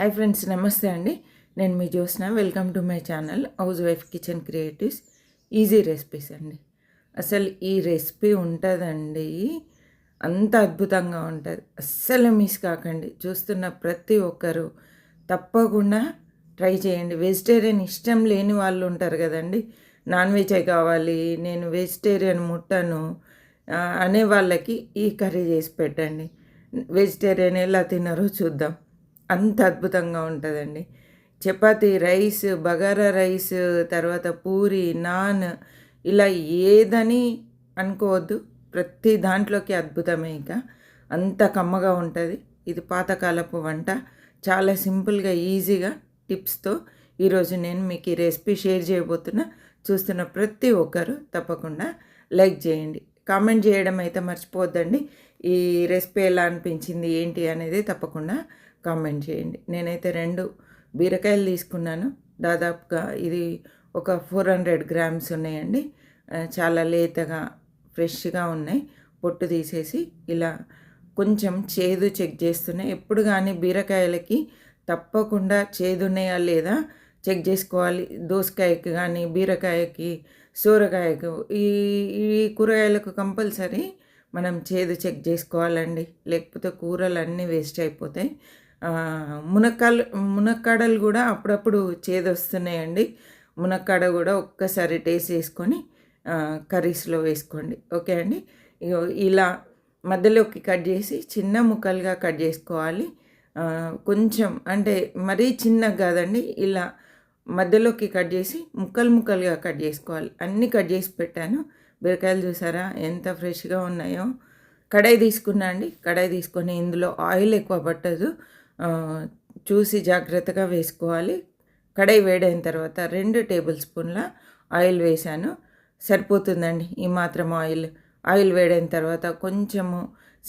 Hi friends, నమస్తే అండి. నేను మీ Jyotsna. Welcome to my channel house wife kitchen creatives. Easy recipes అండి. అసలు ఈ రెసిపీ ఉంటుందండి, అంత అద్భుతంగా ఉంటుంది. అస్సలు మిస్ కాకండి. చూస్తున్న ప్రతి ఒక్కరు తప్పకుండా ట్రై చేయండి. వెజిటేరియన్ ఇష్టం లేని వాళ్ళు ఉంటారు కదండి, నాన్ వెజే కావాలి, నేను వెజిటేరియన్ ముట్టను అనే వాళ్ళకి ఈ కర్రీ చేసి పెట్టండి. వెజిటేరియన్ ఎలా తిన్నారో చూద్దాం. అంత అద్భుతంగా ఉంటుందండి. చపాతీ, రైస్, బగారా రైస్, తర్వాత పూరి, నాన్, ఇలా ఏదని అనుకోవద్దు. ప్రతి దాంట్లోకి అద్భుతమే. ఇక అంత కమ్మగా ఉంటుంది. ఇది పాతకాలపు వంట. చాలా సింపుల్గా, ఈజీగా టిప్స్తో ఈరోజు నేను మీకు ఈ రెసిపీ షేర్ చేయబోతున్నా. చూస్తున్న ప్రతి ఒక్కరు తప్పకుండా లైక్ చేయండి, కామెంట్ చేయడం అయితే మర్చిపోవద్దండి. ఈ రెసిపీ ఎలా అనిపించింది ఏంటి అనేది తప్పకుండా కామెంట్ చేయండి. నేనైతే 2 బీరకాయలు తీసుకున్నాను. దాదాపుగా ఇది ఒక 400 గ్రామ్స్ ఉన్నాయండి. చాలా లేతగా ఫ్రెష్గా ఉన్నాయి. పొట్టు తీసేసి ఇలా కొంచెం చేదు చెక్ చేస్తున్నాయి. ఎప్పుడు కానీ బీరకాయలకి తప్పకుండా చేదు ఉన్నాయా లేదా చెక్ చేసుకోవాలి. దోసకాయకి కానీ, బీరకాయకి, సోరకాయకు, ఈ ఈ కూరగాయలకు కంపల్సరీ మనం చేదు చెక్ చేసుకోవాలండి. లేకపోతే కూరలు అన్నీ వేస్ట్ అయిపోతాయి. మునక్కాడలు కూడా అప్పుడప్పుడు చేదు వస్తున్నాయండి. మునక్కాడ కూడా ఒక్కసారి టేస్ట్ చేసుకొని కర్రీస్లో వేసుకోండి. ఓకే అండి. ఇలా మధ్యలోకి కట్ చేసి చిన్న ముక్కలుగా కట్ చేసుకోవాలి. కొంచెం అంటే మరీ చిన్నగా కాదండి, ఇలా మధ్యలోకి కట్ చేసి ముక్కలుగా కట్ చేసుకోవాలి. అన్నీ కట్ చేసి పెట్టాను. బీరకాయలు చూసారా ఎంత ఫ్రెష్గా ఉన్నాయో. కడాయి తీసుకున్నా అండి. కడాయి తీసుకొని ఇందులో ఆయిల్ ఎక్కువ పట్టదు, చూసి జాగ్రత్తగా వేసుకోవాలి. కడాయి వేడైన తర్వాత 2 టేబుల్ స్పూన్ల ఆయిల్ వేసాను. సరిపోతుందండి ఈ మాత్రం ఆయిల్. ఆయిల్ వేడైన తర్వాత కొంచెము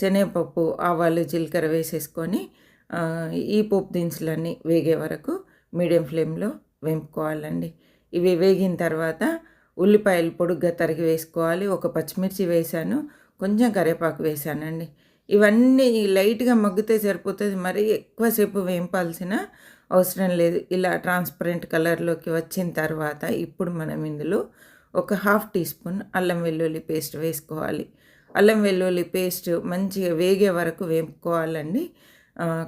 శనగపప్పు, ఆవాలు, జీలకర్ర వేసేసుకొని ఈ పోపు దినుసులన్నీ వేగే వరకు మీడియం ఫ్లేమ్లో వేపుకోవాలండి. ఇవి వేగిన తర్వాత ఉల్లిపాయలు పొడుగ్గా తరిగి వేసుకోవాలి. ఒక పచ్చిమిర్చి వేసాను, కొంచెం కరివేపాకు వేసానండి. ఇవన్నీ లైట్గా మగ్గితే సరిపోతుంది, మరీ ఎక్కువసేపు వేంపాల్సిన అవసరం లేదు. ఇలా ట్రాన్స్పరెంట్ కలర్లోకి వచ్చిన తర్వాత ఇప్పుడు మనం ఇందులో ఒక 1/2 టీ స్పూన్ అల్లం వెల్లుల్లి పేస్ట్ వేసుకోవాలి. అల్లం వెల్లుల్లి పేస్ట్ మంచిగా వేగే వరకు వేపుకోవాలండి.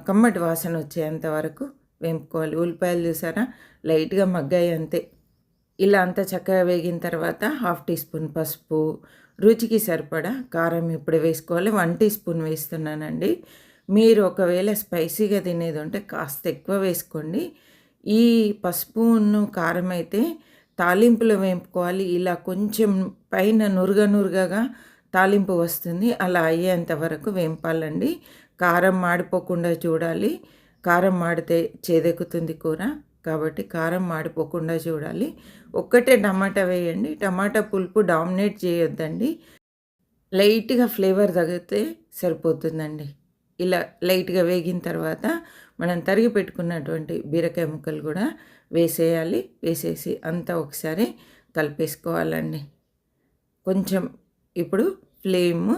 కమ్మటి వాసన వచ్చేంత వరకు వేపుకోవాలి. ఉల్లిపాయలు చూసారా లైట్గా మగ్గాయి అంతే. ఇలా అంతా చక్కగా వేగిన తర్వాత 1/2 టీ స్పూన్ పసుపు, రుచికి సరిపడా కారం ఇప్పుడు వేసుకోవాలి. 1 టీ స్పూన్ వేస్తున్నానండి. మీరు ఒకవేళ స్పైసీగా తినేది ఉంటే కాస్త ఎక్కువ వేసుకోండి. ఈ పసుపును కారం అయితే తాలింపులో వేపుకోవాలి. ఇలా కొంచెం పైన నురగగా తాలింపు వస్తుంది, అలా అయ్యేంత వరకు వేపాలండి. కారం మాడిపోకుండా చూడాలి. కారం మాడితే చేదెక్కుతుంది కూర, కాబట్టి కారం మాడిపోకుండా చూడాలి. ఒక్కటే టమాటా వేయండి. టమాటా పులుపు డామినేట్ చేయొద్దండి. లైట్గా ఫ్లేవర్ తగిలితే సరిపోతుందండి. ఇలా లైట్గా వేగిన తర్వాత మనం తరిగి పెట్టుకున్నటువంటి బీరకాయ ముక్కలు కూడా వేసేయాలి. వేసేసి అంతా ఒకసారి కలిపేసుకోవాలండి. కొంచెం ఇప్పుడు ఫ్లేమ్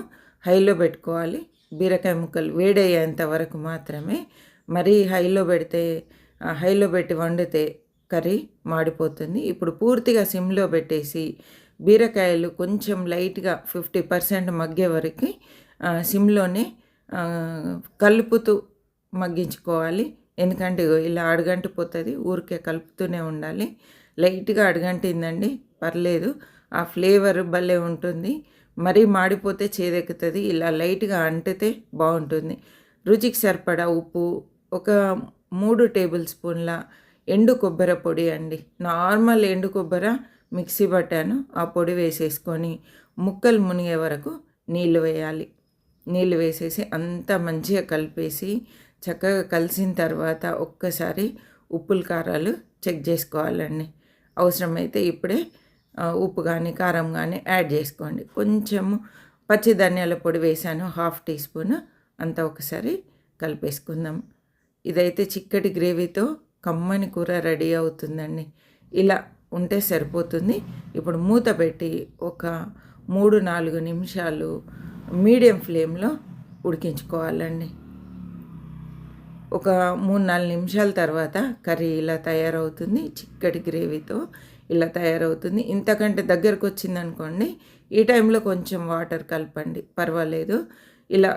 హైలో పెట్టుకోవాలి. బీరకాయ ముక్కలు వేడయ్యేంత వరకు మాత్రమే. మరీ హైలో పెట్టి వండితే కర్రీ మాడిపోతుంది. ఇప్పుడు పూర్తిగా సిమ్లో పెట్టేసి బీరకాయలు కొంచెం లైట్గా 50% మగ్గే వరకు సిమ్లోనే కలుపుతూ మగ్గించుకోవాలి. ఎందుకంటే ఇలా అడుగంటిపోతుంది, ఊరికే కలుపుతూనే ఉండాలి. లైట్గా అడుగంటిందండి పర్లేదు, ఆ ఫ్లేవర్ భలే ఉంటుంది. మరీ మాడిపోతే చేదెక్కుతుంది. ఇలా లైట్గా అంటితే బాగుంటుంది. రుచికి సరిపడా ఉప్పు, ఒక 3 టేబుల్ స్పూన్ల ఎండు కొబ్బరి పొడి అండి. నార్మల్ ఎండు కొబ్బరి మిక్సీ పట్టాను, ఆ పొడి వేసేసుకొని ముక్కలు మునిగే వరకు నీళ్ళు వేయాలి. నీళ్ళు వేసేసి అంతా మంచిగా కలిపేసి చక్కగా కలిసిన తర్వాత ఒక్కసారి ఉప్పులు కారాలు చెక్ చేసుకోవాలండి. అవసరమైతే ఇప్పుడే ఉప్పు కానీ కారం కానీ యాడ్ చేసుకోండి. కొంచెము పచ్చి ధనియాల పొడి వేసాను, 1/2 టీ స్పూన్. అంతా ఒకసారి కలిపేసుకుందాం. ఇదైతే చిక్కటి గ్రేవీతో కమ్మని కూర రెడీ అవుతుందండి. ఇలా ఉంటే సరిపోతుంది. ఇప్పుడు మూత పెట్టి ఒక 3-4 నిమిషాలు మీడియం ఫ్లేమ్లో ఉడికించుకోవాలండి. ఒక 3-4 నిమిషాల తర్వాత కర్రీ ఇలా తయారవుతుంది. చిక్కటి గ్రేవీతో ఇలా తయారవుతుంది. ఇంతకంటే దగ్గరకు వచ్చిందనుకోండి, ఈ టైంలో కొంచెం వాటర్ కలపండి, పర్వాలేదు. ఇలా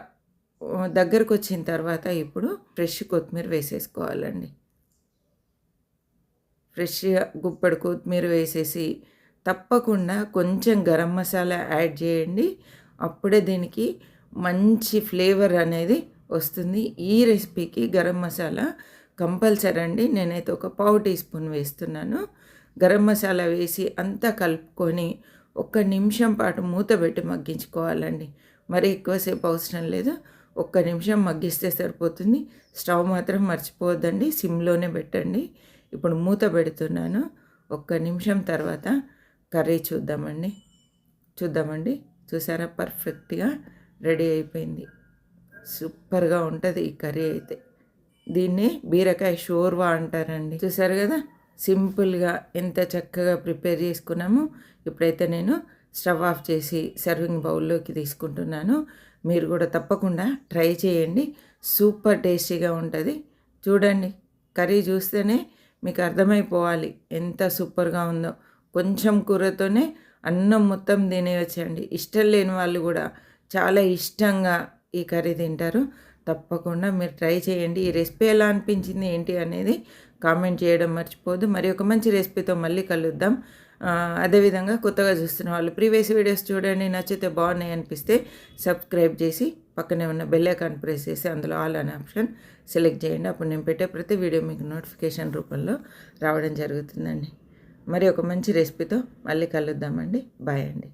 దగ్గరకు వచ్చిన తర్వాత ఇప్పుడు ఫ్రెష్ కొత్తిమీర వేసేసుకోవాలండి. ఫ్రెష్‌గా గుప్పెడు కొత్తిమీర వేసేసి తప్పకుండా కొంచెం గరం మసాలా యాడ్ చేయండి. అప్పుడే దీనికి మంచి ఫ్లేవర్ అనేది వస్తుంది. ఈ రెసిపీకి గరం మసాలా కంపల్సరీ అండి. నేనైతే ఒక పావు టీ స్పూన్ వేస్తున్నాను. గరం మసాలా వేసి అంతా కలుపుకొని 1 నిమిషం పాటు మూత పెట్టి మగ్గించుకోవాలండి. మరి ఎక్కువసేపు అవసరం లేదు. 1 నిమిషం మగ్గిస్తే సరిపోతుంది. స్టవ్ మాత్రం మర్చిపోవద్దండి, సిమ్లోనే పెట్టండి. ఇప్పుడు మూత పెడుతున్నాను. 1 నిమిషం తర్వాత కర్రీ చూద్దామండి. చూసారా, పర్ఫెక్ట్గా రెడీ అయిపోయింది. సూపర్గా ఉంటుంది ఈ కర్రీ అయితే. దీన్ని బీరకాయ షోర్వా అంటారండి. చూసారు కదా, సింపుల్గా ఎంత చక్కగా ప్రిపేర్ చేసుకున్నాము. ఇప్పుడైతే నేను స్టవ్ ఆఫ్ చేసి సర్వింగ్ బౌల్లోకి తీసుకుంటున్నాను. మీరు కూడా తప్పకుండా ట్రై చేయండి. సూపర్ టేస్టీగా ఉంటుంది. చూడండి, కర్రీ చూస్తేనే మీకు అర్థమైపోవాలి ఎంత సూపర్గా ఉందో. కొంచెం కూరతోనే అన్నం మొత్తం తినేయచ్చండి. ఇష్టం లేని వాళ్ళు కూడా చాలా ఇష్టంగా ఈ కర్రీ తింటారు. తప్పకుండా మీరు ట్రై చేయండి. ఈ రెసిపీ ఎలా అనిపించింది ఏంటి అనేది కామెంట్ చేయడం మర్చిపోద్దు. మరి ఒక మంచి రెసిపీతో మళ్ళీ కలుద్దాం. అదేవిధంగా కొత్తగా చూస్తున్న వాళ్ళు ప్రీవియస్ వీడియోస్ చూడండి. నచ్చితే బాగున్నాయి అనిపిస్తే సబ్స్క్రైబ్ చేసి పక్కనే ఉన్న బెల్ ఐకాన్ ప్రెస్ చేసి అందులో ఆల్ అనే ఆప్షన్ సెలెక్ట్ చేయండి. అప్పుడు నేను పెట్టే ప్రతి వీడియో మీకు నోటిఫికేషన్ రూపంలో రావడం జరుగుతుందండి. మరి ఒక మంచి రెసిపీతో మళ్ళీ కలుద్దామండి. బాయ్ అండి.